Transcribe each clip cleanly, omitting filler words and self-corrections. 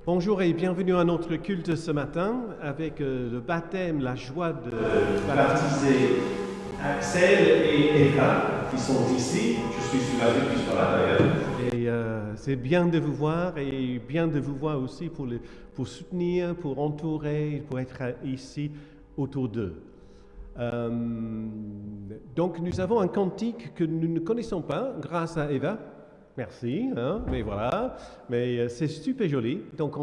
Bonjour et bienvenue à notre culte ce matin avec le baptême, la joie de baptiser Axel et Eva qui sont ici. Je suis soulagé qu'ils soient là d'ailleurs. Et c'est bien de vous voir et bien de vous voir aussi pour soutenir, pour entourer, pour être ici autour d'eux. Donc nous avons un cantique que nous ne connaissons pas grâce à Eva. Merci, mais voilà, mais c'est super joli. Donc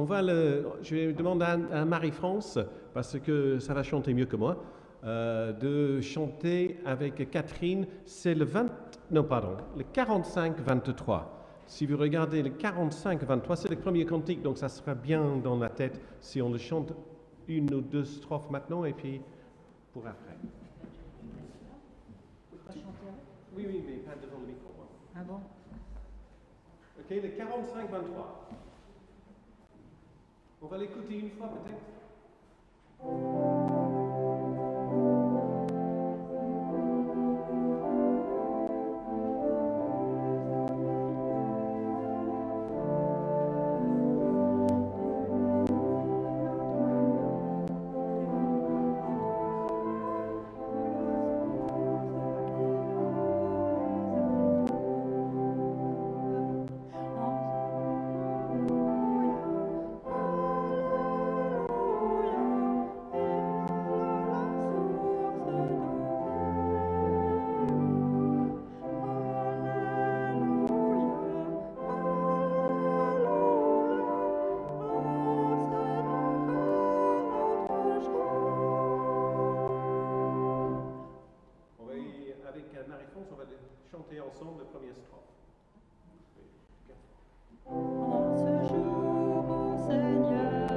je vais demander à Marie-France, parce que ça va chanter mieux que moi, de chanter avec Catherine. C'est le 45-23. Si vous regardez le 45-23, c'est le premier cantique, donc ça sera bien dans la tête si on le chante une ou deux strophes maintenant et puis pour après. Oui, mais pas devant le micro. Ah bon? Ok, le 45-23. On va l'écouter une fois peut-être. On va chanter ensemble la première strophe. En ce jour, ô Seigneur,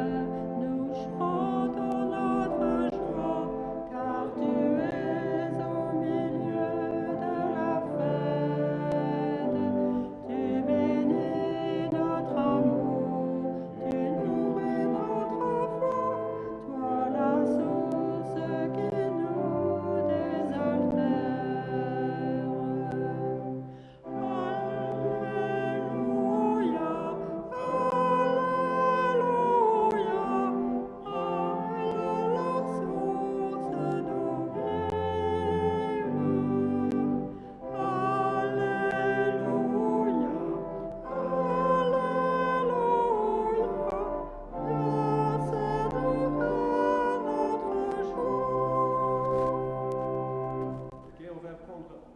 nous chantons notre joie, car tu es au milieu de la fête. Tu bénis notre amour, tu nourris notre foi, toi la source qui nous désaltère.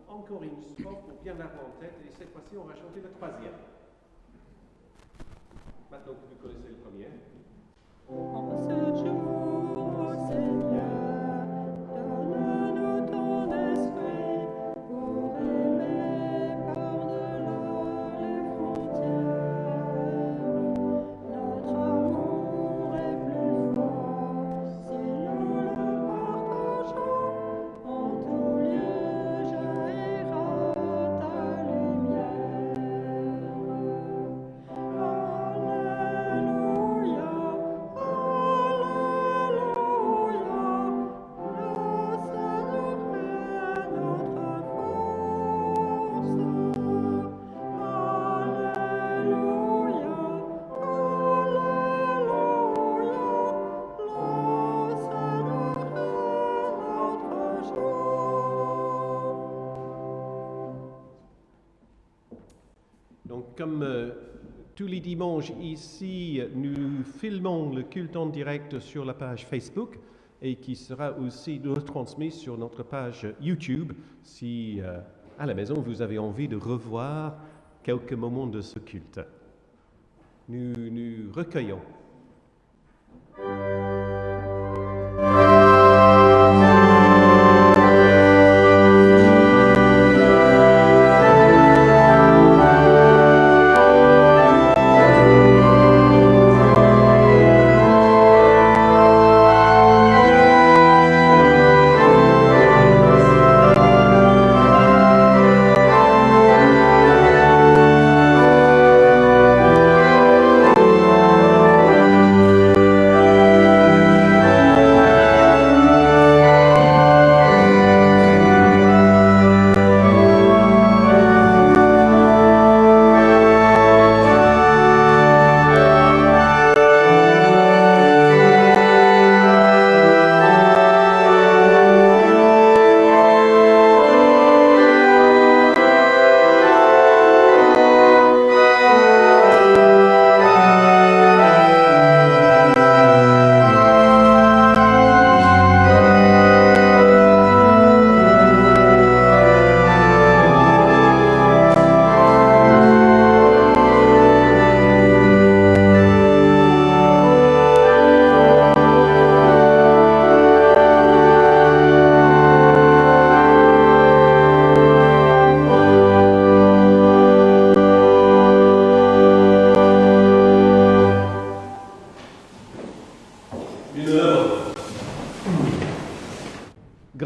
Encore une strophe pour bien l'avoir en tête, et cette fois-ci on va chanter la troisième. Maintenant que vous connaissez le premier. En ce jour, ô Seigneur, donne-nous ton esprit pour aimer par-delà les frontières. Notre amour est plus fort si nous le partageons. En tout lieu jaillira ta lumière. Alléluia. Donc comme tous les dimanches ici, nous filmons le culte en direct sur la page Facebook et qui sera aussi retransmis sur notre page YouTube si à la maison vous avez envie de revoir quelques moments de ce culte. Nous recueillons. Alléluia.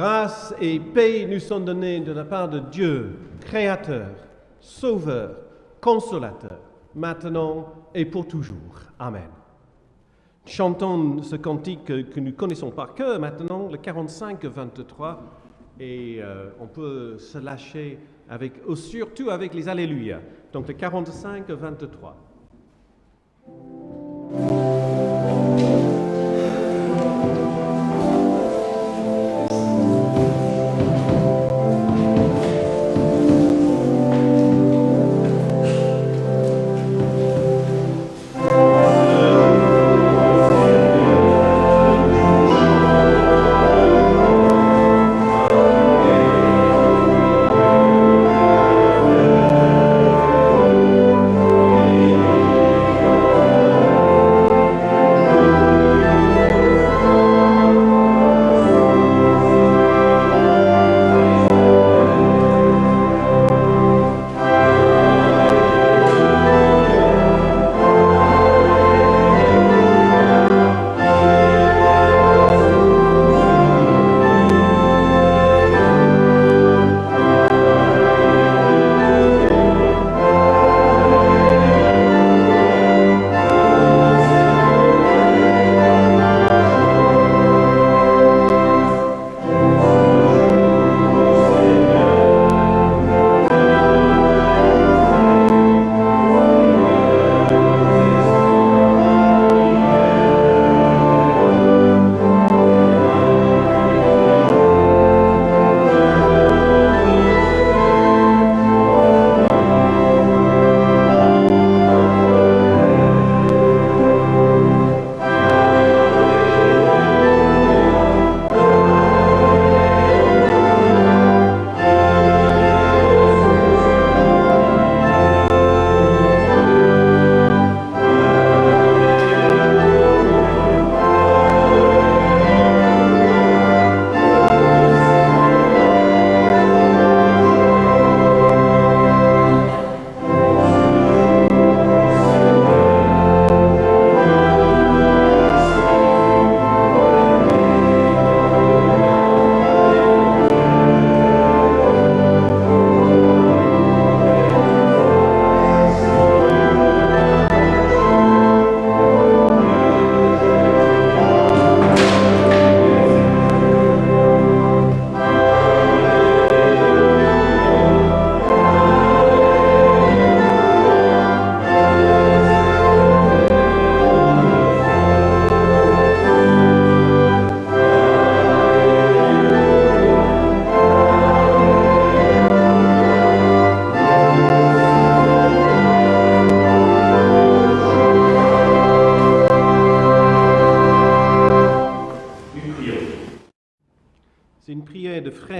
grâce et paix nous sont données de la part de Dieu, Créateur, Sauveur, Consolateur, maintenant et pour toujours. Amen. Chantons ce cantique que nous connaissons par cœur maintenant, le 45-23, et on peut se lâcher surtout avec les Alléluia. Donc le 45-23.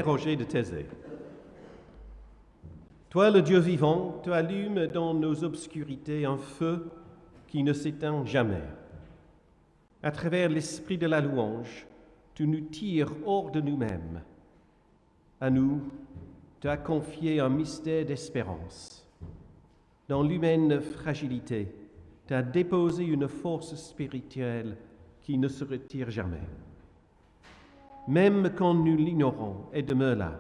Roger de Thésée. Toi, le Dieu vivant, tu allumes dans nos obscurités un feu qui ne s'éteint jamais. À travers l'esprit de la louange, tu nous tires hors de nous-mêmes. À nous, tu as confié un mystère d'espérance. Dans l'humaine fragilité, tu as déposé une force spirituelle qui ne se retire jamais. Même quand nous l'ignorons, elle demeure là,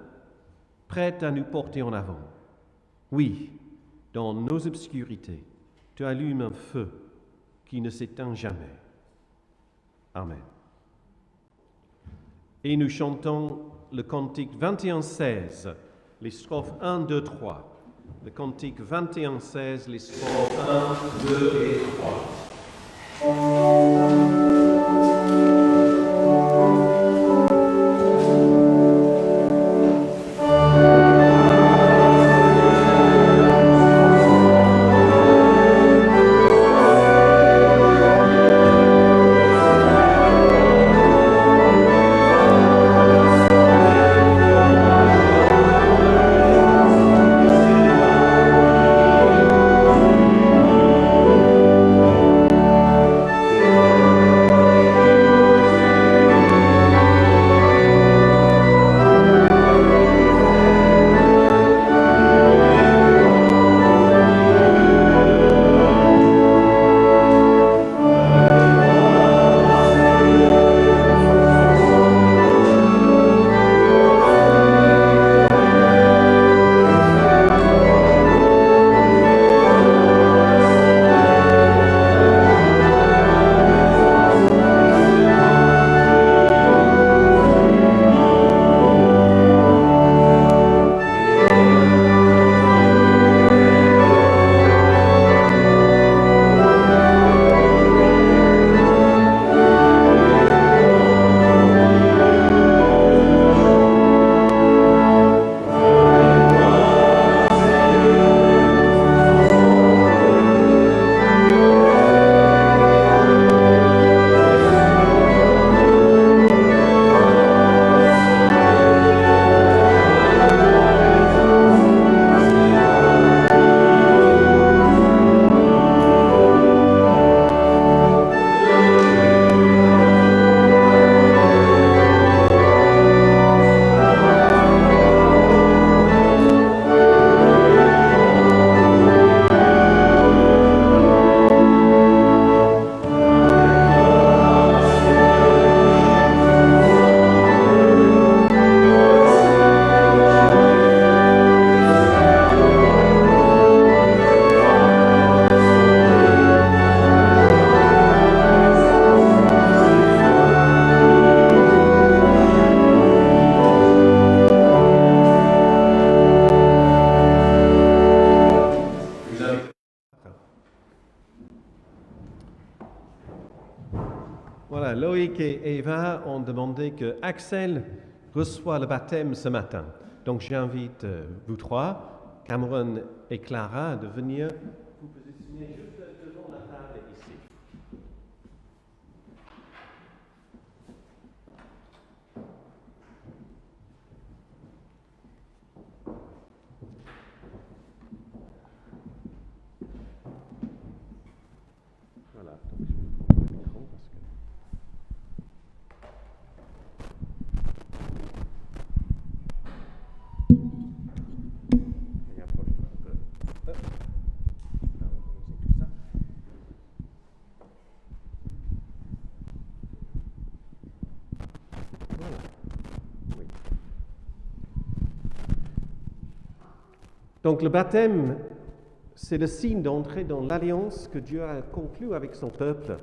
prête à nous porter en avant. Oui, dans nos obscurités, tu allumes un feu qui ne s'éteint jamais. Amen. Et nous chantons le cantique 21-16, les strophes 1, 2, 3. Le cantique 21-16, les strophes 1, 2 et 3. Voilà, Loïc et Eva ont demandé que Axel reçoive le baptême ce matin. Donc j'invite vous trois, Cameron et Clara, de venir vous positionner juste devant la table ici. Voilà, donc je vais prendre le micro parce que... Et approche-toi un peu. Hop. Là, on va poser tout ça. Voilà. Oui. Donc le baptême, c'est le signe d'entrée dans l'alliance que Dieu a conclue avec son peuple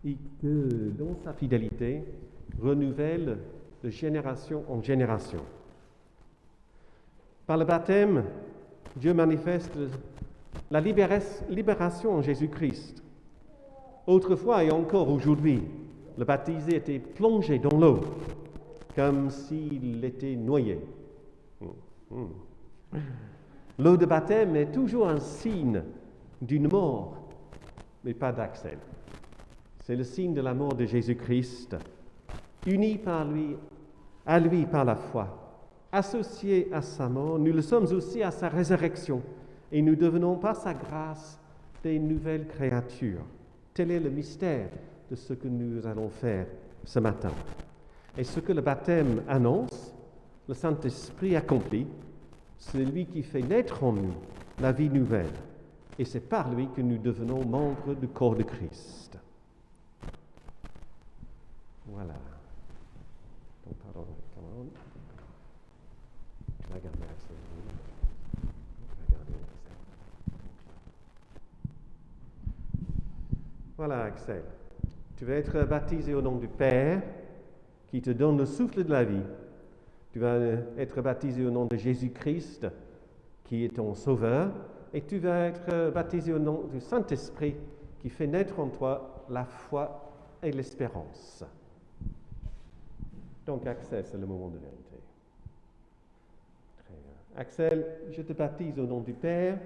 et que, dans sa fidélité, renouvelle de génération en génération. Par le baptême, Dieu manifeste la libération en Jésus-Christ. Autrefois et encore aujourd'hui, le baptisé était plongé dans l'eau, comme s'il était noyé. L'eau de baptême est toujours un signe d'une mort, mais pas d'Axel. C'est le signe de la mort de Jésus-Christ, uni à lui par la foi. Associés à sa mort, nous le sommes aussi à sa résurrection, et nous devenons par sa grâce des nouvelles créatures. Tel est le mystère de ce que nous allons faire ce matin. Et ce que le baptême annonce, le Saint-Esprit accomplit, c'est lui qui fait naître en nous la vie nouvelle. Et c'est par lui que nous devenons membres du corps de Christ. Voilà. Donc, pardon, Cameron. Je vais garder Axel. Je vais garder Axel. Voilà, Axel. Tu vas être baptisé au nom du Père, qui te donne le souffle de la vie. Tu vas être baptisé au nom de Jésus-Christ, qui est ton Sauveur, et tu vas être baptisé au nom du Saint-Esprit, qui fait naître en toi la foi et l'espérance. Donc, Axel, c'est le moment de vérité. Très bien. Axel, je te baptise au nom du Père,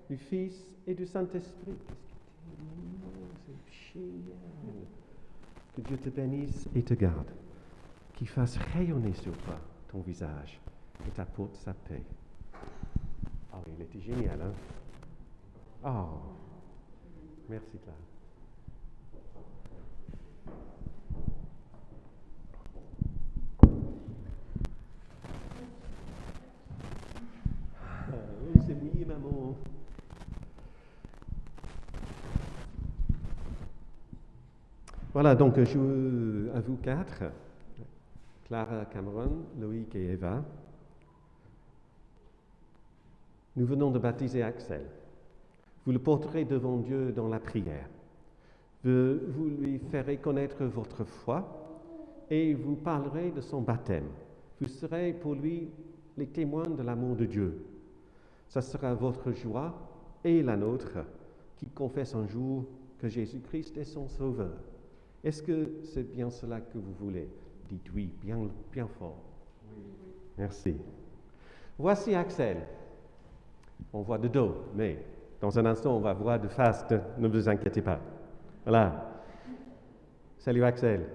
du Fils et du Saint-Esprit. C'est génial. Que Dieu te bénisse et te garde, qu'il fasse rayonner sur toi ton visage et t'apporte sa paix. Ah oui, il était génial, hein? Oh, merci Clara. Oui, c'est mouillé, maman. Voilà, donc à vous quatre, Clara, Cameron, Loïc et Eva. Nous venons de baptiser Axel. Vous le porterez devant Dieu dans la prière. Vous lui ferez connaître votre foi et vous parlerez de son baptême. Vous serez pour lui les témoins de l'amour de Dieu. Ça sera votre joie et la nôtre qui confesse un jour que Jésus-Christ est son Sauveur. Est-ce que c'est bien cela que vous voulez? Dites oui, bien, bien fort. Oui. Merci. Voici Axel. On voit de dos, mais dans un instant, on va voir de face. Ne vous inquiétez pas. Voilà. Salut Axel.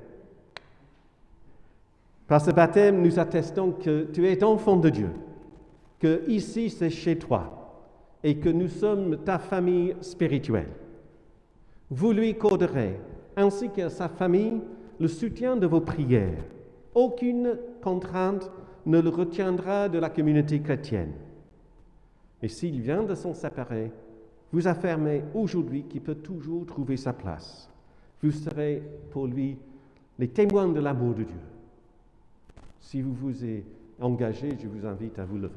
Par ce baptême, nous attestons que tu es enfant de Dieu, que ici c'est chez toi et que nous sommes ta famille spirituelle. Vous lui accorderez, ainsi qu'à sa famille, le soutien de vos prières. Aucune contrainte ne le retiendra de la communauté chrétienne. Et s'il vient de s'en séparer, vous affirmez aujourd'hui qu'il peut toujours trouver sa place. Vous serez pour lui les témoins de l'amour de Dieu. Si vous vous êtes engagé, je vous invite à vous lever.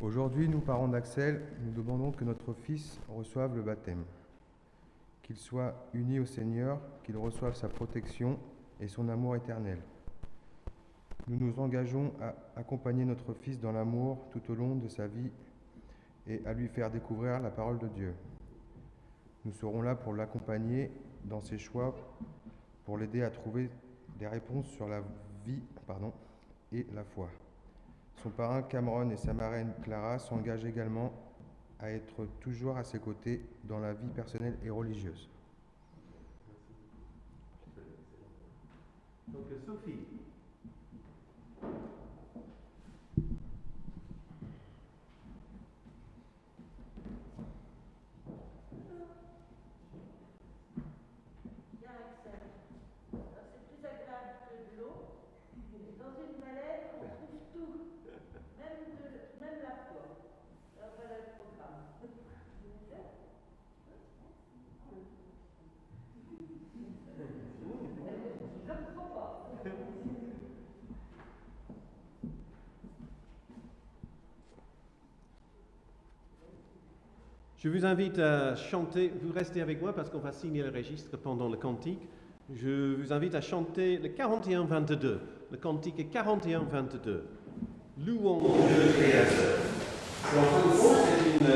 Aujourd'hui, nous, parents d'Axel, nous demandons que notre fils reçoive le baptême, qu'il soit uni au Seigneur, qu'il reçoive sa protection et son amour éternel. Nous nous engageons à accompagner notre fils dans l'amour tout au long de sa vie et à lui faire découvrir la parole de Dieu. Nous serons là pour l'accompagner dans ses choix, pour l'aider à trouver des réponses sur la vie et la foi. Son parrain Cameron et sa marraine Clara s'engagent également à être toujours à ses côtés dans la vie personnelle et religieuse. Donc Sophie. Bien, Axel. C'est plus agréable que de l'eau. Et dans une mallette, on trouve tout, même la foi. Alors voilà le programme. Je ne comprends pas. Je vous invite à chanter, vous restez avec moi parce qu'on va signer le registre pendant le cantique. Je vous invite à chanter le 41-22, le cantique 41-22. Louons Dieu le Créateur. Donc, au fond, c'est une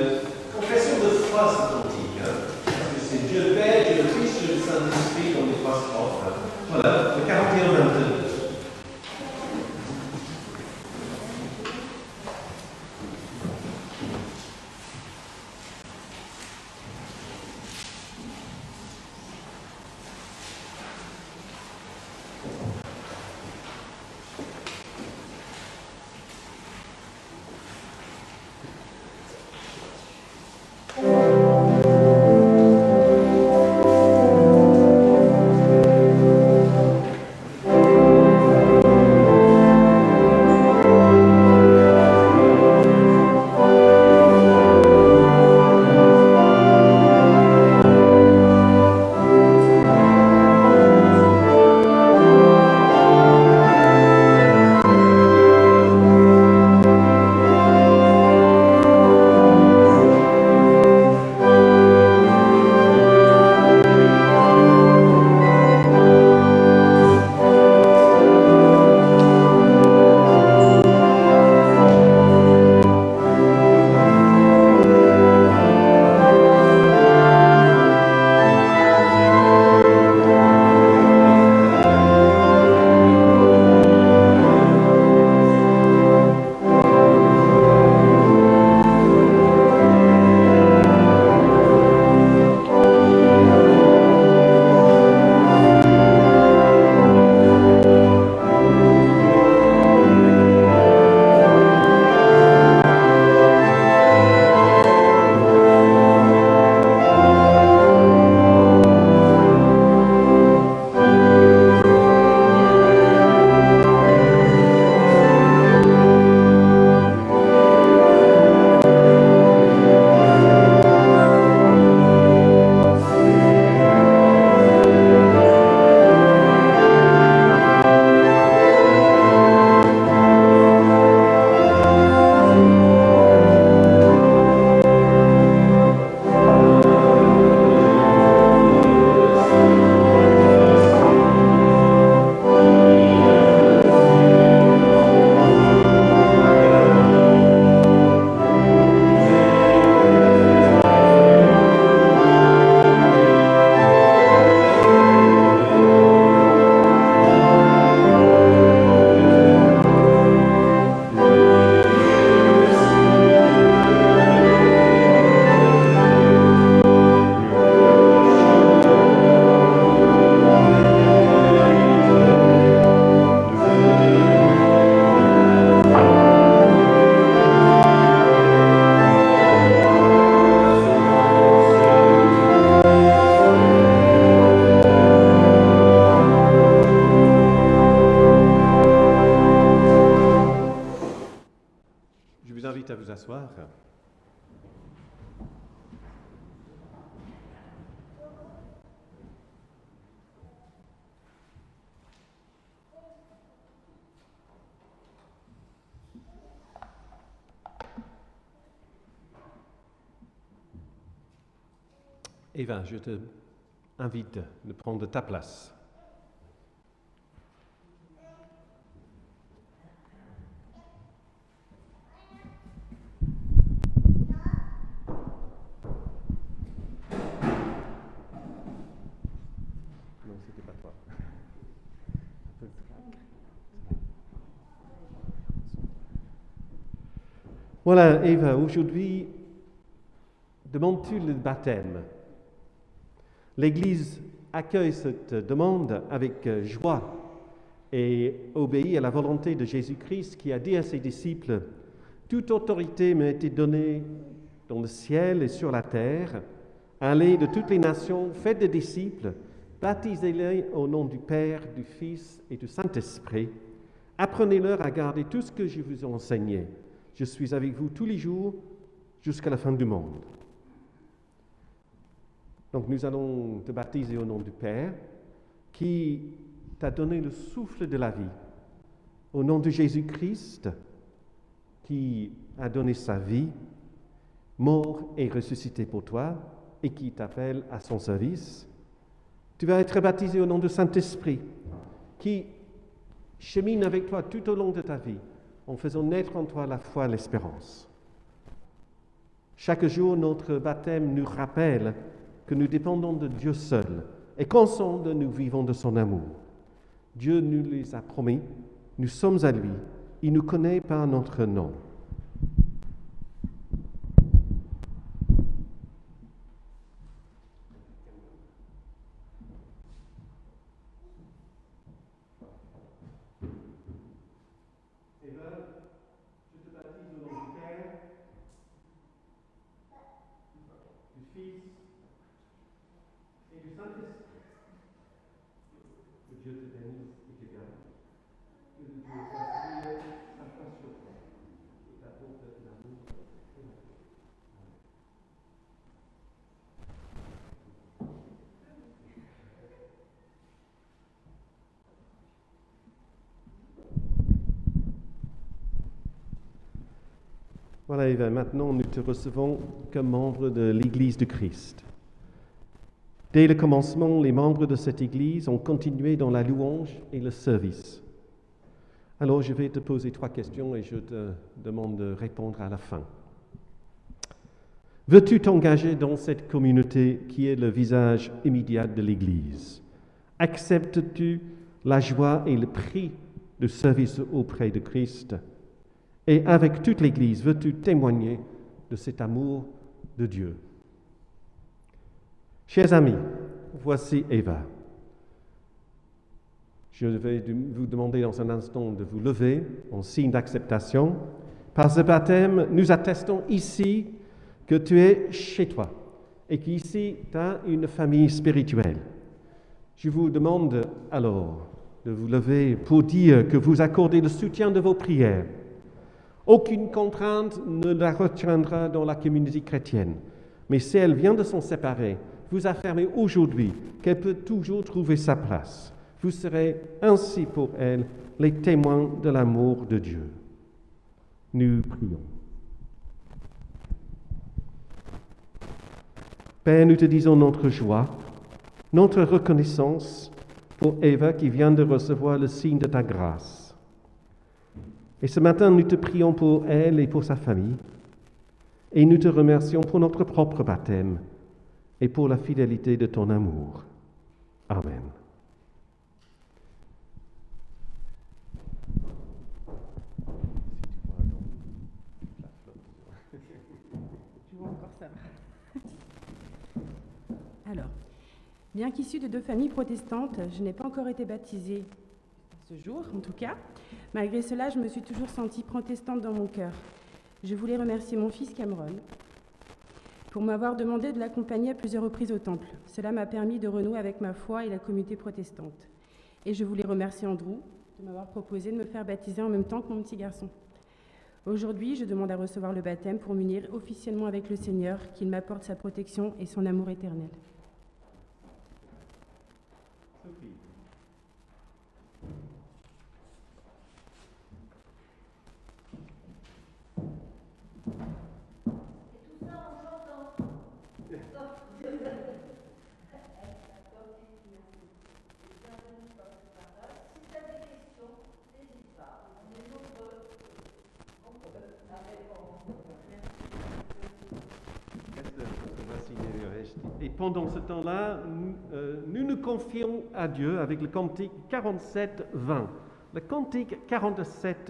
confession de foi, ce cantique. Parce que c'est Dieu le Père, Dieu le Fils, Dieu le Saint-Esprit dans les trois strophes. Voilà, le 41-22. à vous asseoir. Eva, je te invite de prendre ta place. Non, c'était pas toi. Voilà, Eva, aujourd'hui, demandes-tu le baptême? L'Église accueille cette demande avec joie et obéit à la volonté de Jésus-Christ qui a dit à ses disciples, « Toute autorité m'a été donnée dans le ciel et sur la terre. Allez de toutes les nations, faites des disciples, baptisez-les au nom du Père, du Fils et du Saint-Esprit. Apprenez-leur à garder tout ce que je vous ai enseigné. Je suis avec vous tous les jours jusqu'à la fin du monde. » Donc nous allons te baptiser au nom du Père qui t'a donné le souffle de la vie, au nom de Jésus-Christ qui a donné sa vie, mort et ressuscité pour toi et qui t'appelle à son service. Tu vas être baptisé au nom du Saint-Esprit qui chemine avec toi tout au long de ta vie en faisant naître en toi la foi et l'espérance. Chaque jour, notre baptême nous rappelle que nous dépendons de Dieu seul et qu'ensemble nous vivons de son amour. Dieu nous les a promis, nous sommes à lui, il nous connaît par notre nom. Dieu te bénisse et te garde. Que Dieu fasse briller sa face sur toi et t'apporte l'amour et la paix. Voilà, Eva, maintenant nous te recevons comme membre de l'Église de Christ. Dès le commencement, les membres de cette Église ont continué dans la louange et le service. Alors, je vais te poser 3 questions et je te demande de répondre à la fin. Veux-tu t'engager dans cette communauté qui est le visage immédiat de l'Église? Acceptes-tu la joie et le prix du service auprès de Christ? Et avec toute l'Église, veux-tu témoigner de cet amour de Dieu? Chers amis, voici Eva. Je vais vous demander dans un instant de vous lever en signe d'acceptation. Par ce baptême, nous attestons ici que tu es chez toi et qu'ici tu as une famille spirituelle. Je vous demande alors de vous lever pour dire que vous accordez le soutien de vos prières. Aucune contrainte ne la retiendra dans la communauté chrétienne, mais si elle vient de s'en séparer, vous affirmez aujourd'hui qu'elle peut toujours trouver sa place. Vous serez ainsi pour elle les témoins de l'amour de Dieu. Nous prions. Père, nous te disons notre joie, notre reconnaissance pour Eva qui vient de recevoir le signe de ta grâce. Et ce matin, nous te prions pour elle et pour sa famille. Et nous te remercions pour notre propre baptême et pour la fidélité de ton amour. Amen. Je vois encore ça. Alors, bien qu'issue de 2 familles protestantes, je n'ai pas encore été baptisée ce jour, en tout cas. Malgré cela, je me suis toujours sentie protestante dans mon cœur. Je voulais remercier mon fils Cameron pour m'avoir demandé de l'accompagner à plusieurs reprises au temple. Cela m'a permis de renouer avec ma foi et la communauté protestante. Et je voulais remercier Andrew de m'avoir proposé de me faire baptiser en même temps que mon petit garçon. Aujourd'hui, je demande à recevoir le baptême pour m'unir officiellement avec le Seigneur, qu'il m'apporte sa protection et son amour éternel. Et tout ça en chantant. Et pendant ce temps-là, nous nous confions à Dieu avec le cantique 47-20. Le cantique 47-20.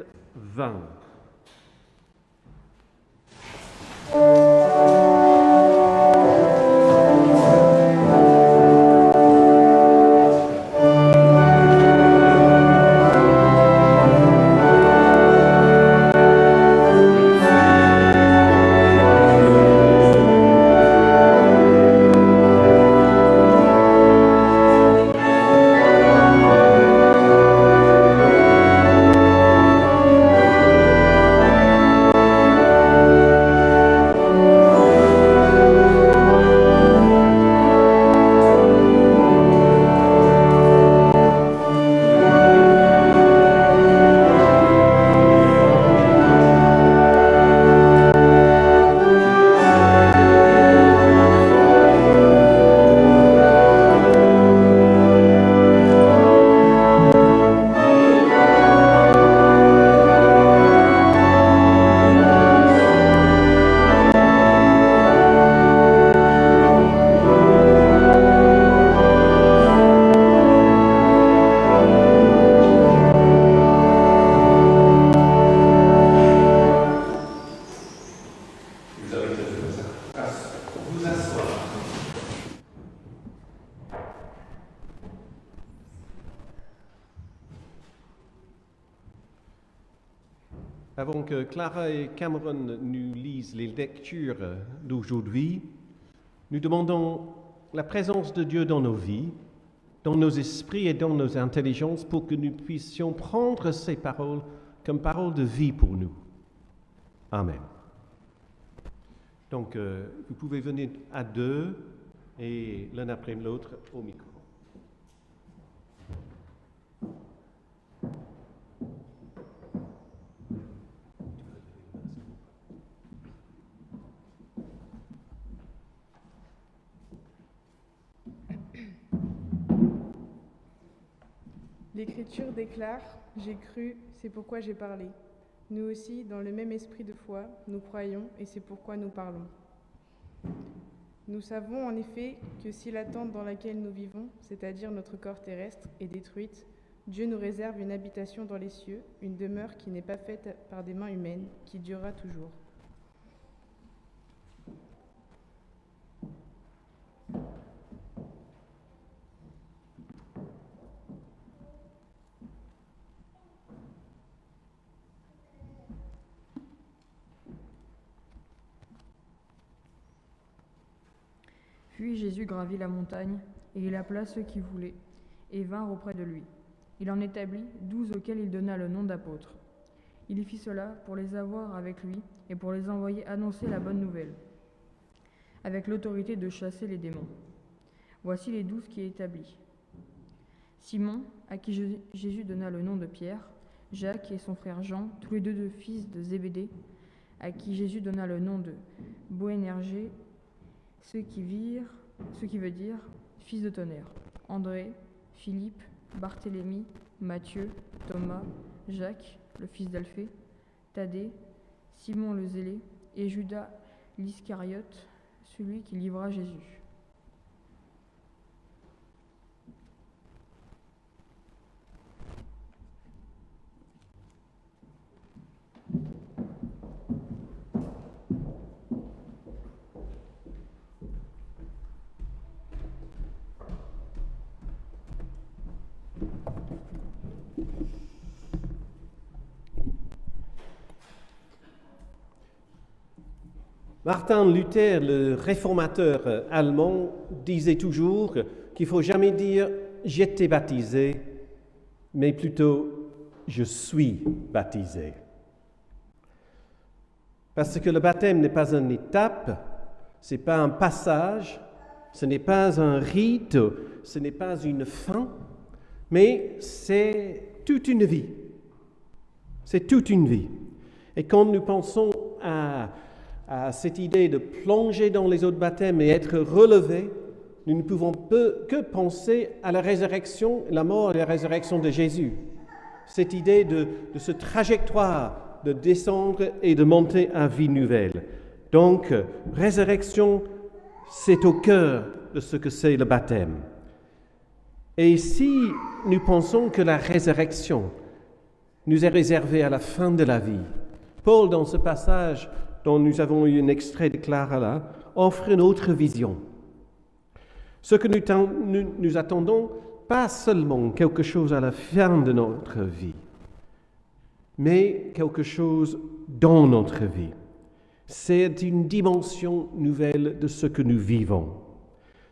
Avant que Clara et Cameron nous lisent les lectures d'aujourd'hui, nous demandons la présence de Dieu dans nos vies, dans nos esprits et dans nos intelligences pour que nous puissions prendre ces paroles comme paroles de vie pour nous. Amen. Donc, vous pouvez venir à deux et l'un après l'autre au micro. L'Écriture déclare « J'ai cru, c'est pourquoi j'ai parlé ». Nous aussi, dans le même esprit de foi, nous croyons et c'est pourquoi nous parlons. Nous savons en effet que si l'attente dans laquelle nous vivons, c'est-à-dire notre corps terrestre, est détruite, Dieu nous réserve une habitation dans les cieux, une demeure qui n'est pas faite par des mains humaines, qui durera toujours. Puis Jésus gravit la montagne, et il appela ceux qui voulaient, et vinrent auprès de lui. Il en établit 12 auxquels il donna le nom d'apôtres. Il y fit cela pour les avoir avec lui, et pour les envoyer annoncer la bonne nouvelle, avec l'autorité de chasser les démons. Voici les 12 qui établit. Simon, à qui Jésus donna le nom de Pierre, Jacques et son frère Jean, tous les deux fils de Zébédée, à qui Jésus donna le nom de Boanergée, ce qui veut dire fils de tonnerre, André, Philippe, Barthélemy, Matthieu, Thomas, Jacques, le fils d'Alphée, Thaddée, Simon le Zélé et Judas l'Iscariote, celui qui livra Jésus. Martin Luther, le réformateur allemand, disait toujours qu'il ne faut jamais dire « j'étais baptisé », mais plutôt « je suis baptisé ». Parce que le baptême n'est pas une étape, ce n'est pas un passage, ce n'est pas un rite, ce n'est pas une fin, mais c'est toute une vie. C'est toute une vie. Et quand nous pensons à cette idée de plonger dans les eaux de baptême et être relevé, nous ne pouvons que penser à la résurrection, la mort et la résurrection de Jésus. Cette idée de ce trajectoire de descendre et de monter à vie nouvelle. Donc, résurrection, c'est au cœur de ce que c'est le baptême. Et si nous pensons que la résurrection nous est réservée à la fin de la vie, Paul, dans ce passage dont nous avons eu un extrait de Clara là, offre une autre vision. Ce que nous attendons, pas seulement quelque chose à la fin de notre vie, mais quelque chose dans notre vie. C'est une dimension nouvelle de ce que nous vivons.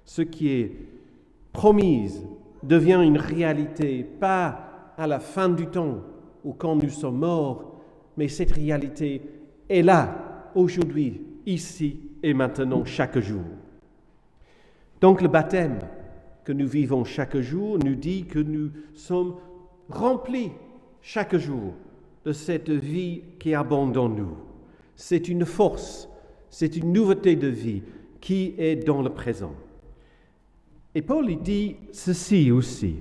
Ce qui est promis devient une réalité, pas à la fin du temps ou quand nous sommes morts, mais cette réalité est là, aujourd'hui, ici et maintenant, chaque jour. Donc le baptême que nous vivons chaque jour nous dit que nous sommes remplis chaque jour de cette vie qui abonde en nous. C'est une force, c'est une nouveauté de vie qui est dans le présent. Et Paul il dit ceci aussi.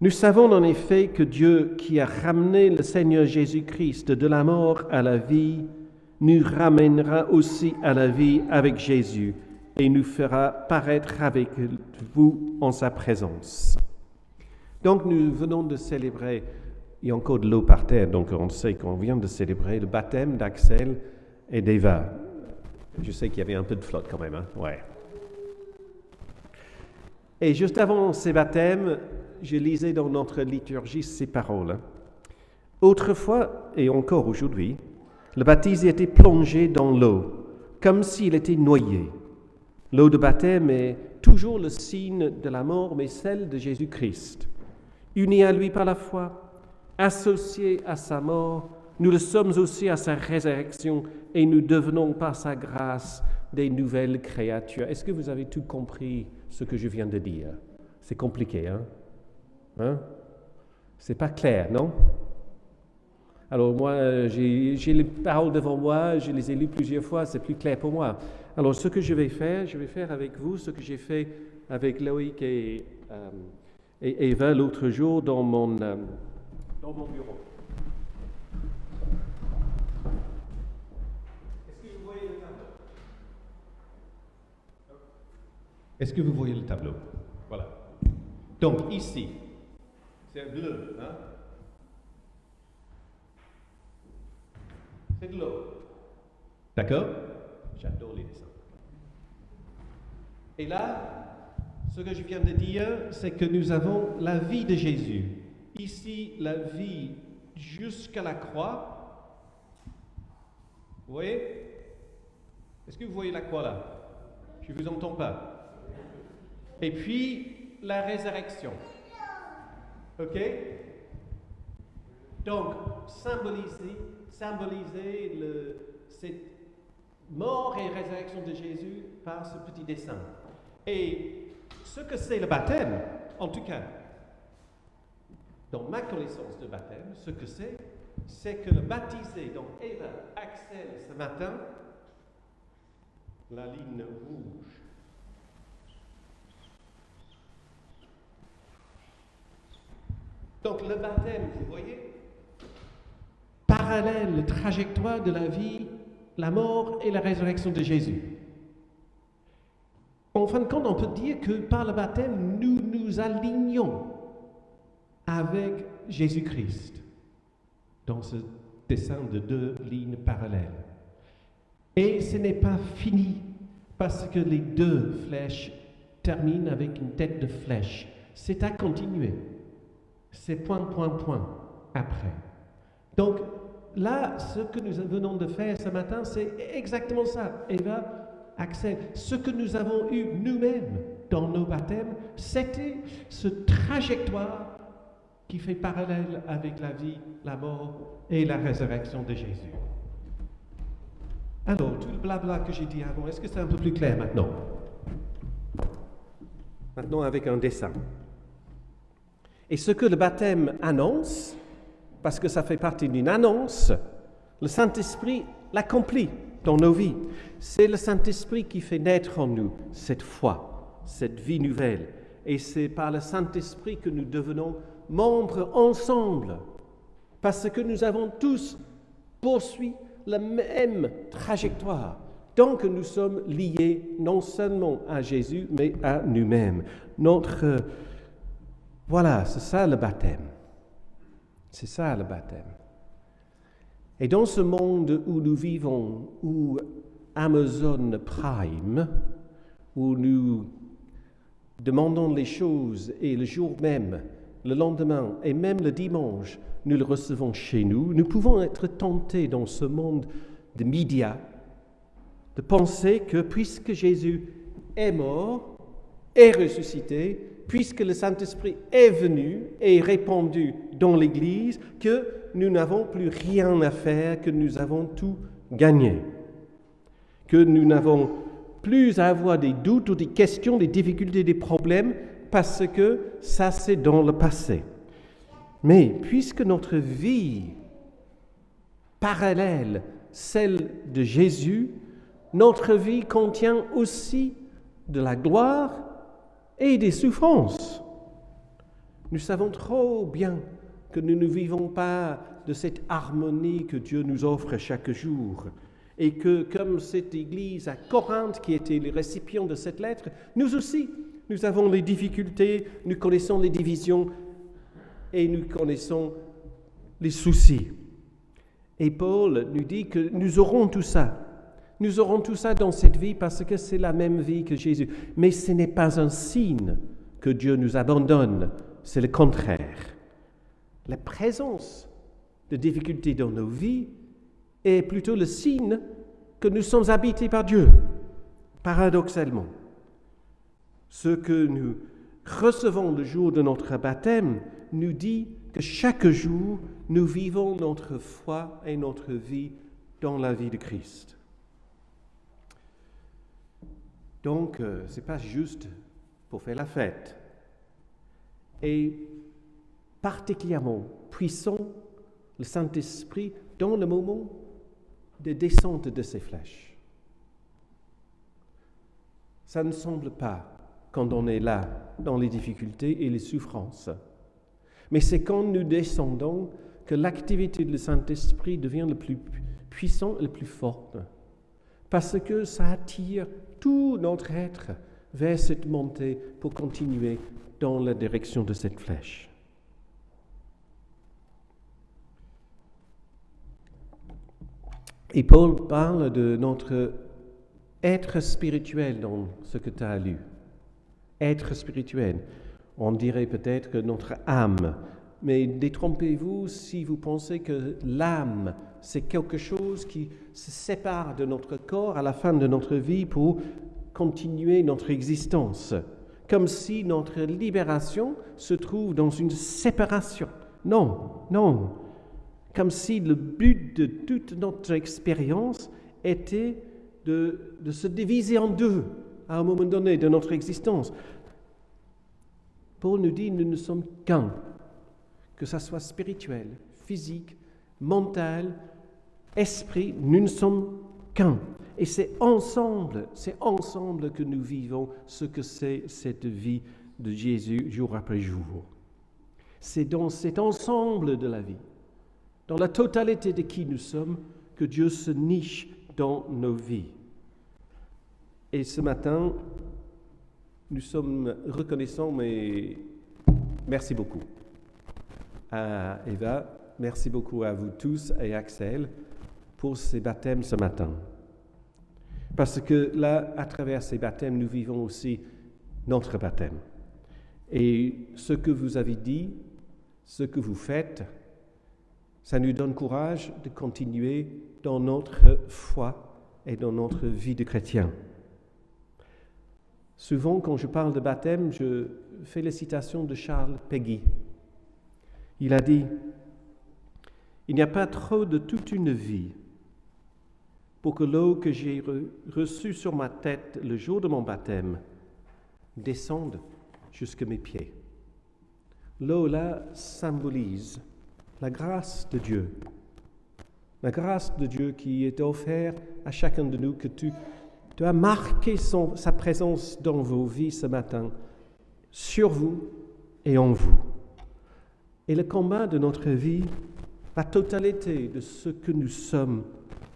Nous savons en effet que Dieu qui a ramené le Seigneur Jésus-Christ de la mort à la vie, nous ramènera aussi à la vie avec Jésus et nous fera paraître avec vous en sa présence. Donc nous venons de célébrer, il y a encore de l'eau par terre, donc on sait qu'on vient de célébrer le baptême d'Axel et d'Eva. Je sais qu'il y avait un peu de flotte quand même, hein? Ouais. Et juste avant ces baptêmes, je lisais dans notre liturgie ces paroles. Autrefois, et encore aujourd'hui, le baptisé était plongé dans l'eau, comme s'il était noyé. L'eau de baptême est toujours le signe de la mort, mais celle de Jésus-Christ. Unis à lui par la foi, associés à sa mort, nous le sommes aussi à sa résurrection et nous devenons par sa grâce des nouvelles créatures. Est-ce que vous avez tout compris ce que je viens de dire? C'est compliqué, hein? C'est pas clair, non? Alors moi, j'ai les paroles devant moi, je les ai lues plusieurs fois, c'est plus clair pour moi. Alors ce que je vais faire avec vous ce que j'ai fait avec Loïc et Eva l'autre jour dans mon bureau. Est-ce que vous voyez le tableau? Voilà. Donc ici, c'est bleu, hein? C'est de l'eau. D'accord? J'adore les dessins. Et là, ce que je viens de dire, c'est que nous avons la vie de Jésus. Ici, la vie jusqu'à la croix. Vous voyez? Est-ce que vous voyez la croix là? Je ne vous entends pas. Et puis, la résurrection. OK? Donc, symboliser cette mort et résurrection de Jésus par ce petit dessin. Et ce que c'est le baptême, en tout cas, dans ma connaissance de baptême, ce que c'est que le baptisé, donc Eva, Axel ce matin, la ligne rouge. Donc le baptême, vous voyez, parallèle, la trajectoire de la vie, la mort et la résurrection de Jésus. En fin de compte, on peut dire que par le baptême, nous nous alignons avec Jésus-Christ dans ce dessin de deux lignes parallèles. Et ce n'est pas fini, parce que les deux flèches terminent avec une tête de flèche. C'est à continuer. C'est point, après. Donc, là, ce que nous venons de faire ce matin, c'est exactement ça. Eva, Axel, ce que nous avons eu nous-mêmes dans nos baptêmes, c'était cette trajectoire qui fait parallèle avec la vie, la mort et la résurrection de Jésus. Alors, tout le blabla que j'ai dit avant, est-ce que c'est un peu plus clair maintenant? Maintenant avec un dessin. Et ce que le baptême annonce, parce que ça fait partie d'une annonce, le Saint-Esprit l'accomplit dans nos vies. C'est le Saint-Esprit qui fait naître en nous cette foi, cette vie nouvelle. Et c'est par le Saint-Esprit que nous devenons membres ensemble parce que nous avons tous poursuivi la même trajectoire. Donc nous sommes liés non seulement à Jésus, mais à nous-mêmes. Voilà, c'est ça le baptême. C'est ça le baptême. Et dans ce monde où nous vivons, où Amazon Prime, où nous demandons les choses et le jour même, le lendemain et même le dimanche, nous le recevons chez nous, nous pouvons être tentés dans ce monde de médias de penser que puisque Jésus est mort, est ressuscité, puisque le Saint-Esprit est venu et répandu dans l'Église, que nous n'avons plus rien à faire, que nous avons tout gagné, que nous n'avons plus à avoir des doutes ou des questions, des difficultés, des problèmes, parce que ça c'est dans le passé. Mais puisque notre vie parallèle, celle de Jésus, notre vie contient aussi de la gloire et des souffrances. Nous savons trop bien que nous ne vivons pas de cette harmonie que Dieu nous offre chaque jour. Et que, comme cette église à Corinthe qui était le récipient de cette lettre, nous aussi, nous avons les difficultés, nous connaissons les divisions et nous connaissons les soucis. Et Paul nous dit que nous aurons tout ça. Nous aurons tout ça dans cette vie parce que c'est la même vie que Jésus. Mais ce n'est pas un signe que Dieu nous abandonne, c'est le contraire. La présence de difficultés dans nos vies est plutôt le signe que nous sommes habités par Dieu, paradoxalement. Ce que nous recevons le jour de notre baptême nous dit que chaque jour, nous vivons notre foi et notre vie dans la vie de Christ. Donc, ce n'est pas juste pour faire la fête. Et particulièrement puissant, le Saint-Esprit, dans le moment de descente de ces flèches. Ça ne semble pas quand on est là, dans les difficultés et les souffrances. Mais c'est quand nous descendons que l'activité du Saint-Esprit devient le plus puissant et le plus forte. Parce que ça attire tout notre être vers cette montée pour continuer dans la direction de cette flèche. Et Paul parle de notre être spirituel dans ce que tu as lu. Être spirituel. On dirait peut-être que notre âme. Mais détrompez-vous si vous pensez que l'âme, c'est quelque chose qui se sépare de notre corps à la fin de notre vie pour continuer notre existence. Comme si notre libération se trouve dans une séparation. Non, non. Comme si le but de toute notre expérience était de se diviser en deux à un moment donné de notre existence. Paul nous dit, nous ne sommes qu'un, que ça soit spirituel, physique, mental, esprit, nous ne sommes qu'un. Et c'est ensemble que nous vivons ce que c'est cette vie de Jésus jour après jour. C'est dans cet ensemble de la vie, dans la totalité de qui nous sommes, que Dieu se niche dans nos vies. Et ce matin, nous sommes reconnaissants, mais merci beaucoup à Eva, merci beaucoup à vous tous et Axel pour ces baptêmes ce matin. Parce que là, à travers ces baptêmes, nous vivons aussi notre baptême. Et ce que vous avez dit, ce que vous faites, ça nous donne courage de continuer dans notre foi et dans notre vie de chrétien. Souvent, quand je parle de baptême, je fais la citation de Charles Péguy. Il a dit « Il n'y a pas trop de toute une vie pour que l'eau que j'ai reçue sur ma tête le jour de mon baptême descende jusqu'à mes pieds. » L'eau là symbolise la grâce de Dieu. La grâce de Dieu qui est offerte à chacun de nous, que tu as marqué sa présence dans vos vies ce matin, sur vous et en vous. Et le combat de notre vie, La totalité de ce que nous sommes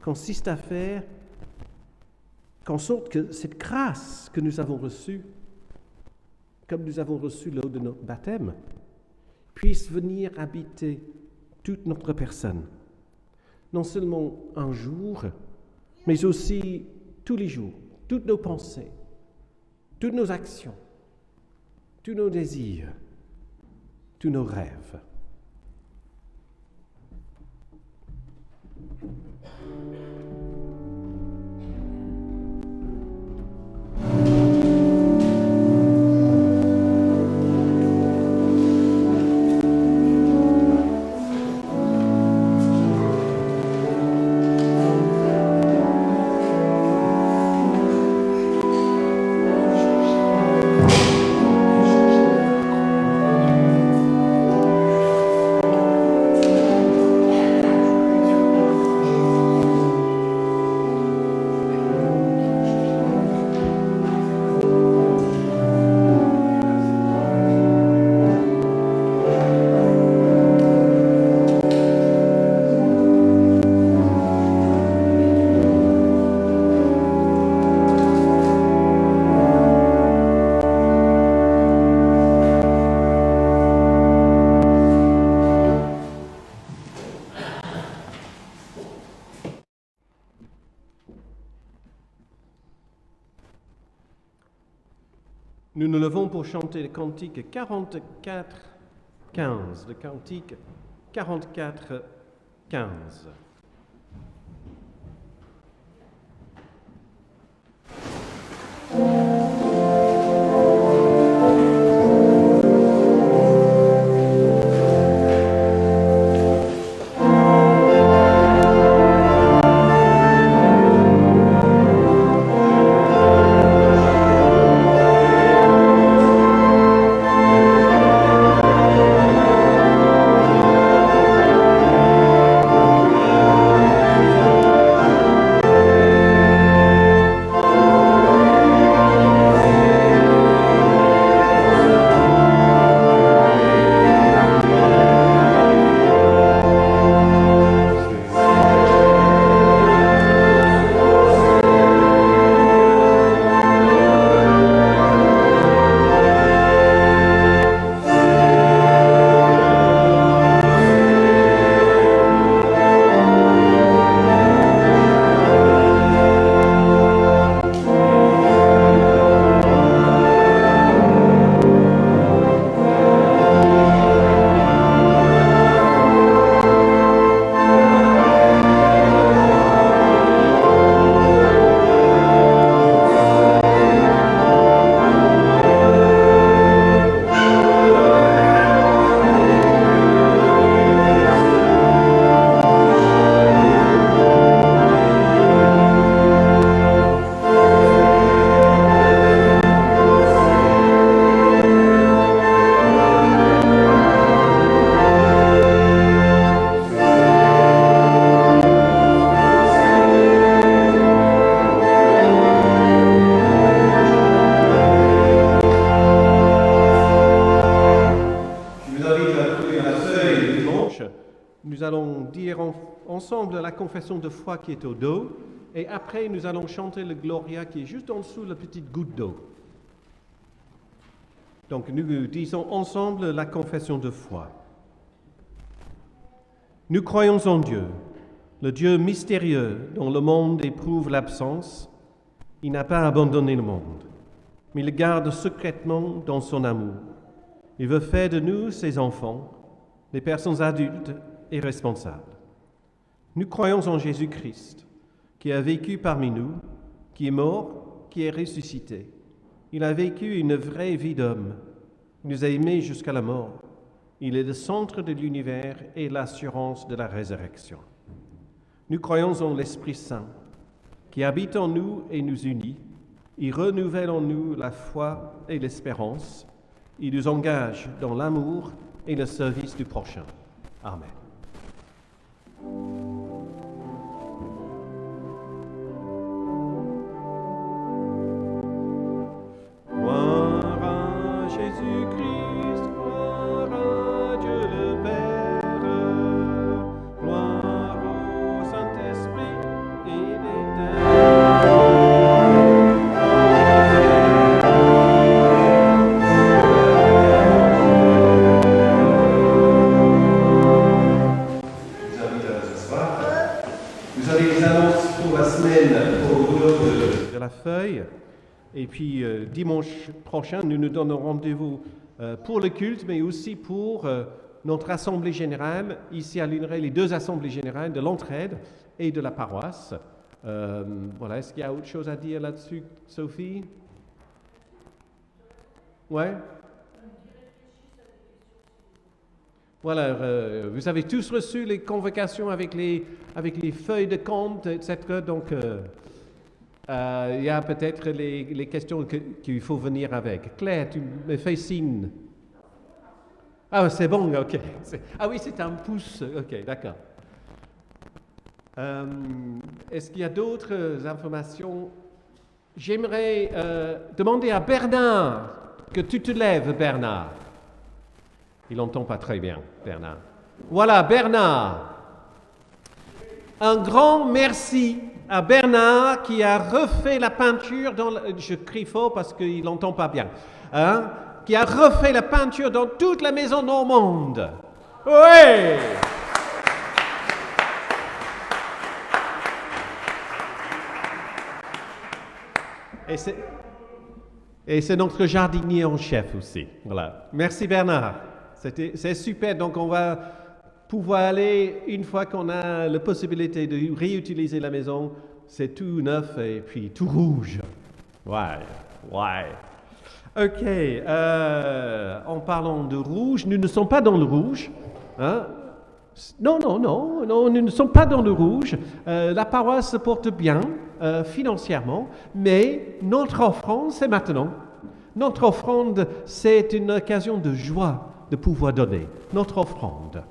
consiste à faire qu'en sorte que cette grâce que nous avons reçue, comme nous avons reçu l'eau de notre baptême, puisse venir habiter toute notre personne. Non seulement un jour, mais aussi tous les jours, toutes nos pensées, toutes nos actions, tous nos désirs, tous nos rêves. Nous nous levons pour chanter le cantique 44-15, le cantique 44-15. Nous allons dire ensemble la confession de foi qui est au dos, et après nous allons chanter le Gloria qui est juste en dessous la petite goutte d'eau. Donc nous disons ensemble la confession de foi. Nous croyons en Dieu, le Dieu mystérieux dont le monde éprouve l'absence. Il n'a pas abandonné le monde, mais le garde secrètement dans son amour. Il veut faire de nous ses enfants, des personnes adultes et responsables. Nous croyons en Jésus-Christ, qui a vécu parmi nous, qui est mort, qui est ressuscité. Il a vécu une vraie vie d'homme. Il nous a aimés jusqu'à la mort. Il est le centre de l'univers et l'assurance de la résurrection. Nous croyons en l'Esprit Saint, qui habite en nous et nous unit. Il renouvelle en nous la foi et l'espérance. Il nous engage dans l'amour et le service du prochain. Amen. Gloire à Jésus-Christ, gloire à Dieu le Père, Vous avez les annonces pour la semaine au boulot de la feuille. Et puis dimanche prochain, nous nous donnons rendez-vous pour le culte, mais aussi pour notre assemblée générale, ici à l'UNRE, les deux assemblées générales de l'entraide et de la paroisse. Voilà, est-ce qu'il y a autre chose à dire là-dessus, Sophie? Ouais? Voilà, vous avez tous reçu les convocations avec les feuilles de compte, etc. Donc, il y a peut-être les questions qu'il faut venir avec. Claire, tu me fais signe. Ah, c'est bon, ok. Ah oui, c'est un pouce. Ok, d'accord. Est-ce qu'il y a d'autres informations? J'aimerais demander à Bernard que tu te lèves, Bernard. Il n'entend pas très bien, Bernard. Voilà, Bernard. Un grand merci à Bernard qui a refait la peinture je crie fort parce qu'il n'entend pas bien. Hein? Qui a refait la peinture dans toute la maison normande. Oui! Et c'est notre jardinier en chef aussi. Voilà. Merci Bernard. C'est super. Donc on va pouvoir aller, une fois qu'on a la possibilité de réutiliser la maison, c'est tout neuf et puis tout rouge. Ouais. Ok. En parlant de rouge, nous ne sommes pas dans le rouge. Hein? Non, nous ne sommes pas dans le rouge. La paroisse se porte bien financièrement, mais notre offrande, c'est maintenant. Notre offrande, c'est une occasion de joie de pouvoir donner. Notre offrande.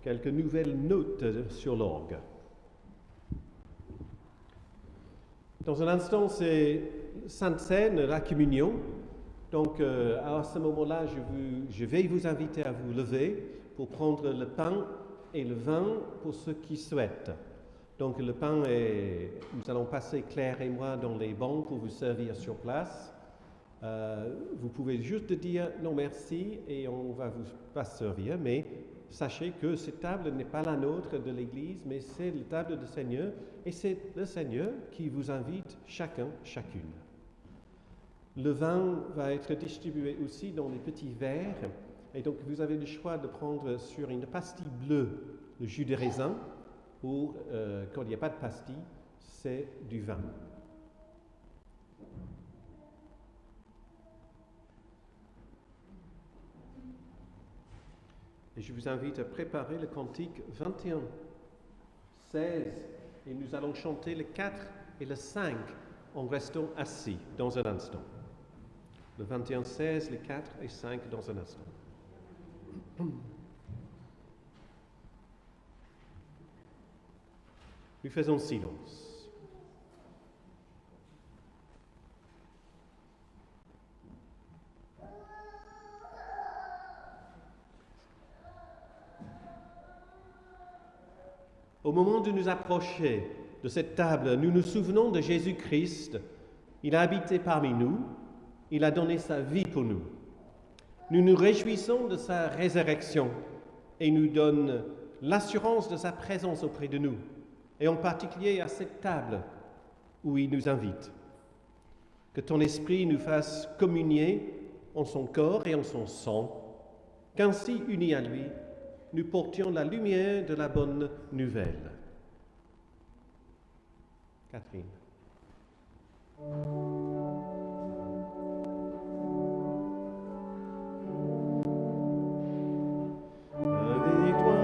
Quelques nouvelles notes sur l'orgue. Dans un instant, c'est Sainte Seine, la communion. Donc, à ce moment-là, je vais vous inviter à vous lever pour prendre le pain et le vin pour ceux qui souhaitent. Donc, le pain nous allons passer, Claire et moi, dans les bancs pour vous servir sur place. Vous pouvez juste dire non merci et on va vous pas servir, mais sachez que cette table n'est pas la nôtre de l'Église, mais c'est la table du Seigneur, et c'est le Seigneur qui vous invite chacun, chacune. Le vin va être distribué aussi dans les petits verres, et donc vous avez le choix de prendre sur une pastille bleue le jus de raisin, ou quand il n'y a pas de pastille, c'est du vin. Et je vous invite à préparer le cantique 21, 16, et nous allons chanter le 4 et le 5 en restant assis dans un instant. Le 21, 16, le 4 et 5 dans un instant. Nous faisons silence. Au moment de nous approcher de cette table, nous nous souvenons de Jésus-Christ. Il a habité parmi nous, il a donné sa vie pour nous. Nous nous réjouissons de sa résurrection et nous donne l'assurance de sa présence auprès de nous, et en particulier à cette table où il nous invite. Que ton esprit nous fasse communier en son corps et en son sang, qu'ainsi, unis à lui, nous portions la lumière de la bonne nouvelle. Catherine. Avec toi.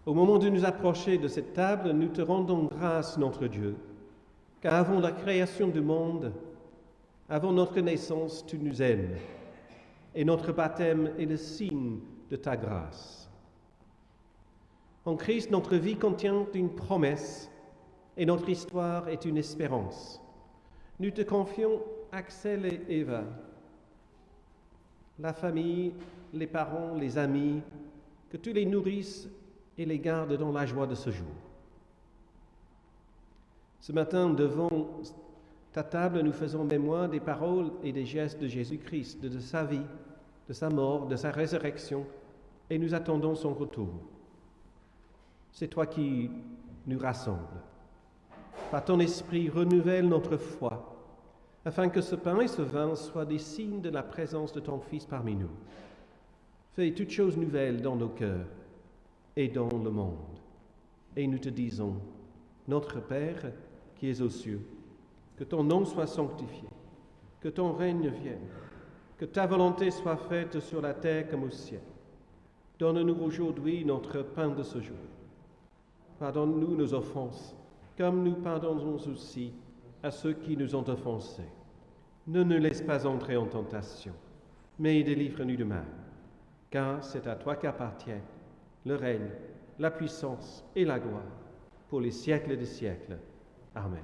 Au moment de nous approcher de cette table, nous te rendons grâce, notre Dieu, car avant la création du monde, avant notre naissance, tu nous aimes, et notre baptême est le signe de ta grâce. En Christ, notre vie contient une promesse, et notre histoire est une espérance. Nous te confions Axel et Eva, la famille, les parents, les amis, que tu les nourrisses et les gardes dans la joie de ce jour. Ce matin, devant ta table, nous faisons mémoire des paroles et des gestes de Jésus-Christ, de sa vie, de sa mort, de sa résurrection, et nous attendons son retour. C'est toi qui nous rassembles. Par ton esprit, renouvelle notre foi, afin que ce pain et ce vin soient des signes de la présence de ton Fils parmi nous. Fais toutes choses nouvelles dans nos cœurs et dans le monde. Et nous te disons, notre Père qui es aux cieux, que ton nom soit sanctifié, que ton règne vienne, que ta volonté soit faite sur la terre comme au ciel. Donne-nous aujourd'hui notre pain de ce jour. Pardonne-nous nos offenses, comme nous pardonnons aussi à ceux qui nous ont offensés. Ne nous laisse pas entrer en tentation, mais délivre-nous du mal, car c'est à toi qu'appartient le règne, la puissance et la gloire pour les siècles des siècles. Amen.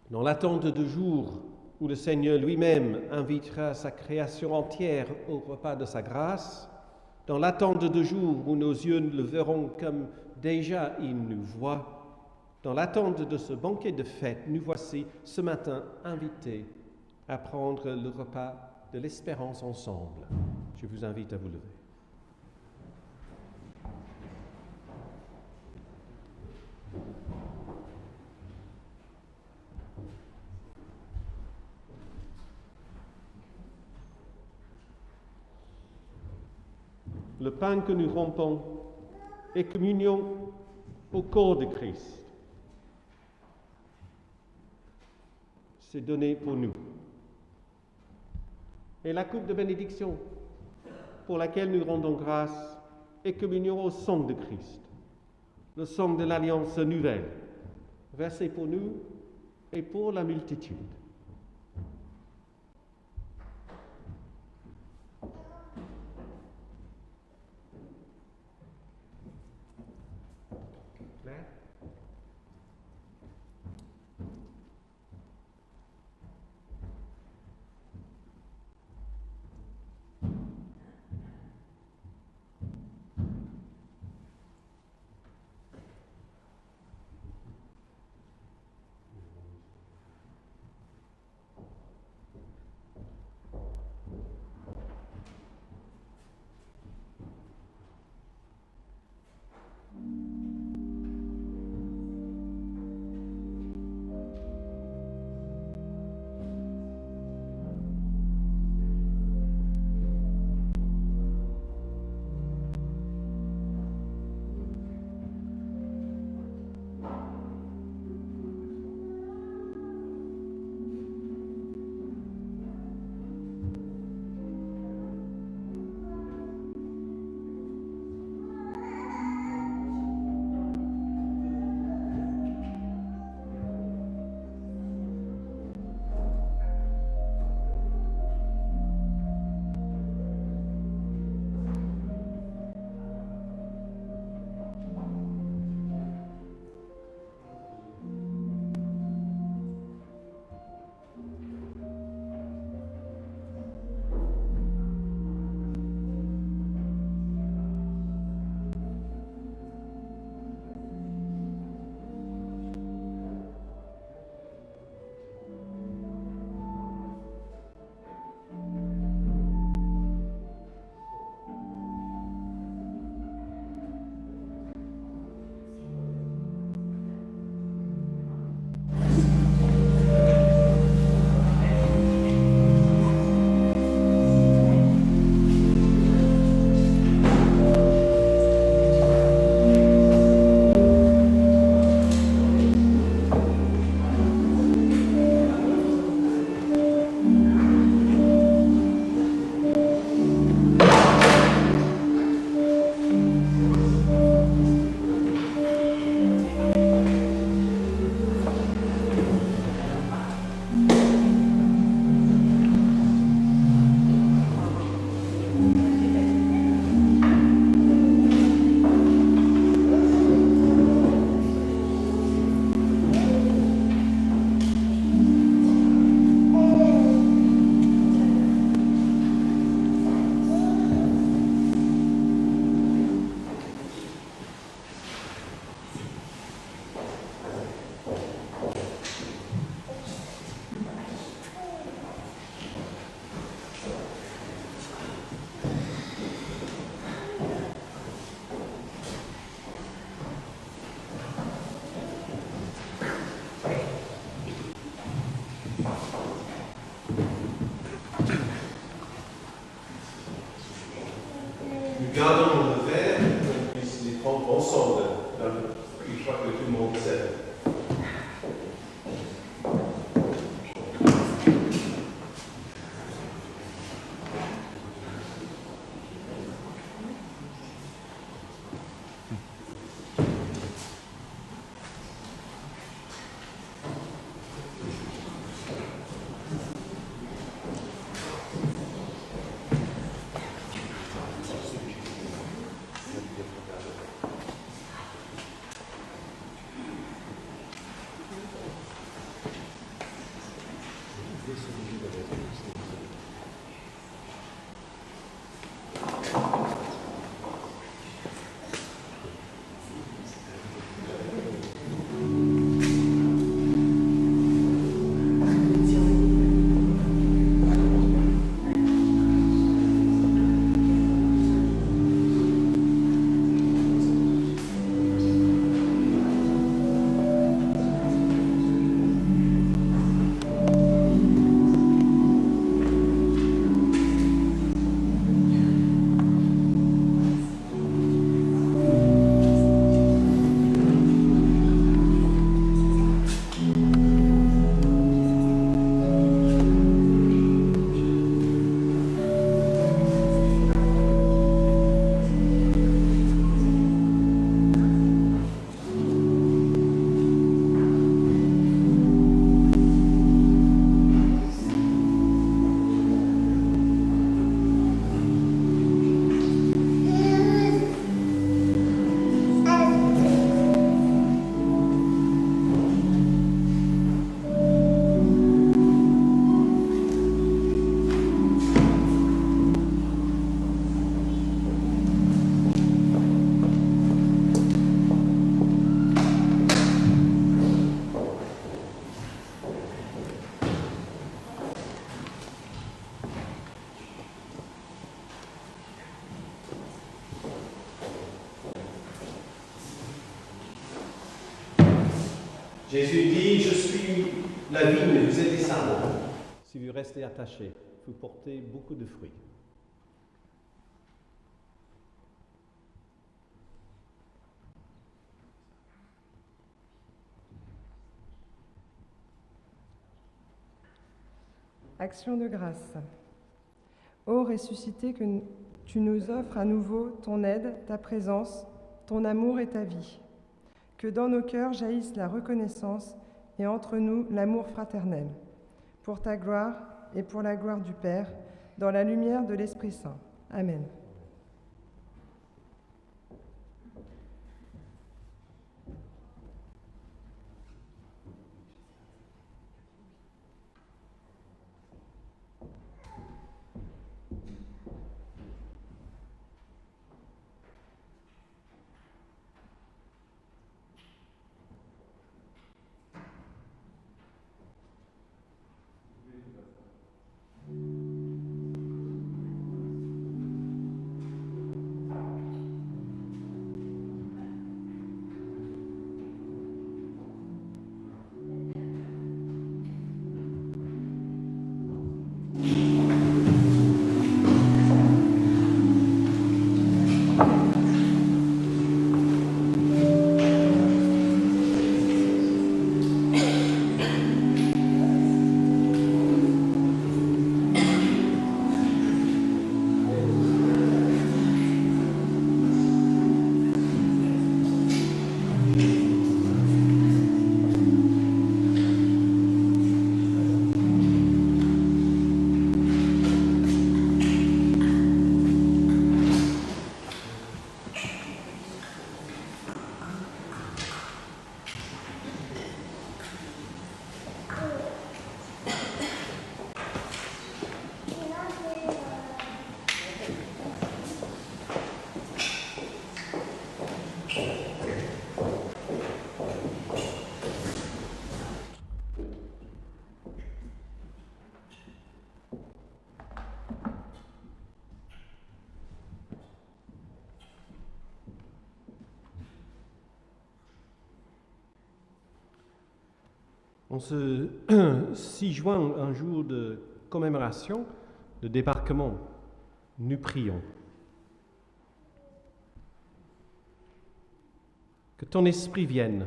Dans l'attente du jour où le Seigneur lui-même invitera sa création entière au repas de sa grâce, dans l'attente du jour où nos yeux le verront comme déjà il nous voit, dans l'attente de ce banquet de fête, nous voici ce matin invités à prendre le repas de l'espérance ensemble. Je vous invite à vous lever. Le pain que nous rompons est communion au corps de Christ. C'est donné pour nous. Et la coupe de bénédiction pour laquelle nous rendons grâce et communions au sang de Christ, le sang de l'alliance nouvelle, versé pour nous et pour la multitude. Claire? Gardons le verre, qu'on puisse les prendre ensemble, une fois que tout le monde sait. Jésus dit, je suis la vigne, vous êtes des sarments. Si vous restez attachés, vous portez beaucoup de fruits. Action de grâce. Ô ressuscité, que tu nous offres à nouveau ton aide, ta présence, ton amour et ta vie. Que dans nos cœurs jaillisse la reconnaissance et entre nous l'amour fraternel. Pour ta gloire et pour la gloire du Père, dans la lumière de l'Esprit Saint. Amen. En ce 6 juin, un jour de commémoration, de débarquement, nous prions. Que ton esprit vienne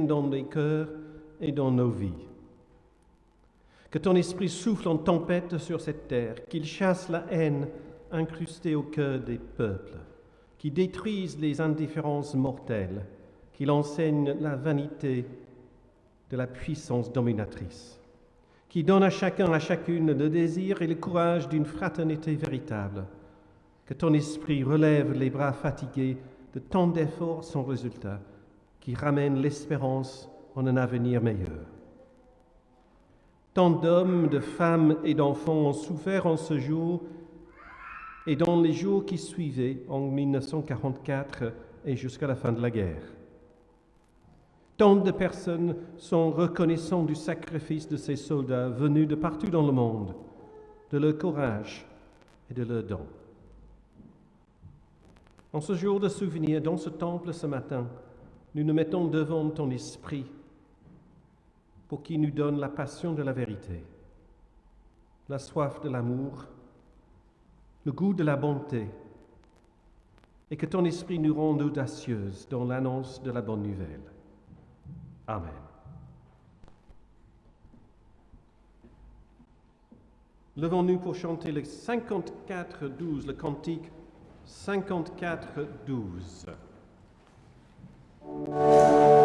dans les cœurs et dans nos vies. Que ton esprit souffle en tempête sur cette terre, qu'il chasse la haine incrustée au cœur des peuples, qu'il détruise les indifférences mortelles, qu'il enseigne la vanité de la puissance dominatrice, qui donne à chacun, à chacune le désir et le courage d'une fraternité véritable. Que ton esprit relève les bras fatigués de tant d'efforts sans résultat, qui ramène l'espérance en un avenir meilleur. Tant d'hommes, de femmes et d'enfants ont souffert en ce jour et dans les jours qui suivaient, en 1944 et jusqu'à la fin de la guerre. Tant de personnes sont reconnaissantes du sacrifice de ces soldats venus de partout dans le monde, de leur courage et de leurs dons. En ce jour de souvenir, dans ce temple ce matin, nous nous mettons devant ton esprit pour qu'il nous donne la passion de la vérité, la soif de l'amour, le goût de la bonté, et que ton esprit nous rende audacieuses dans l'annonce de la bonne nouvelle. Amen. Levons-nous pour chanter le 54-12, le cantique 54-12. Amen.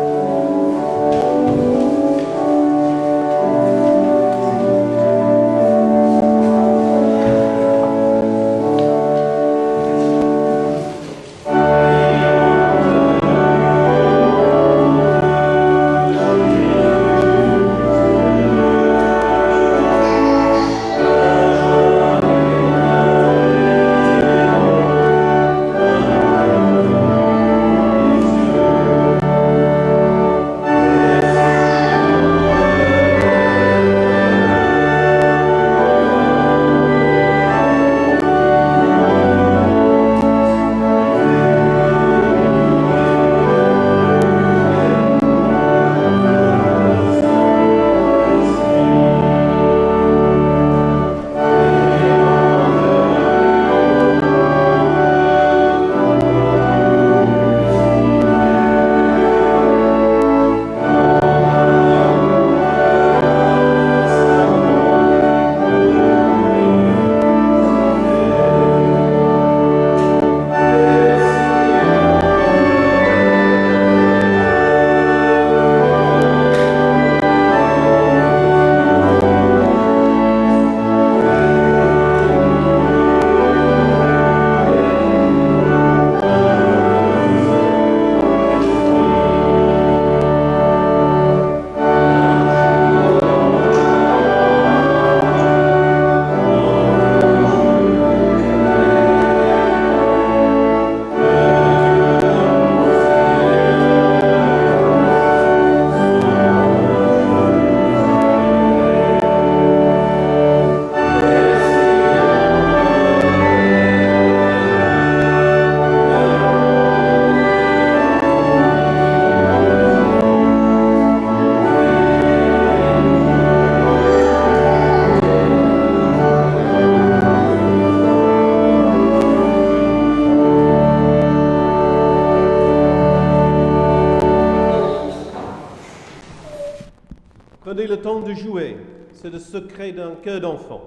Prenez le temps de jouer, c'est le secret d'un cœur d'enfant.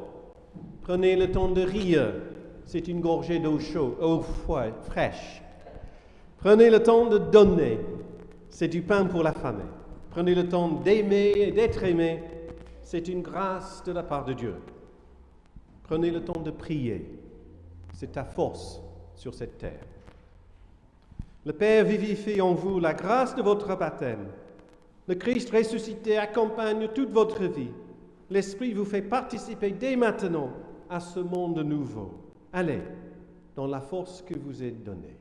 Prenez le temps de rire, c'est une gorgée d'eau chaude, fraîche. Prenez le temps de donner, c'est du pain pour l'affamé. Prenez le temps d'aimer et d'être aimé, c'est une grâce de la part de Dieu. Prenez le temps de prier, c'est ta force sur cette terre. Le Père vivifie en vous la grâce de votre baptême. Le Christ ressuscité accompagne toute votre vie. L'Esprit vous fait participer dès maintenant à ce monde nouveau. Allez, dans la force que vous est donnée.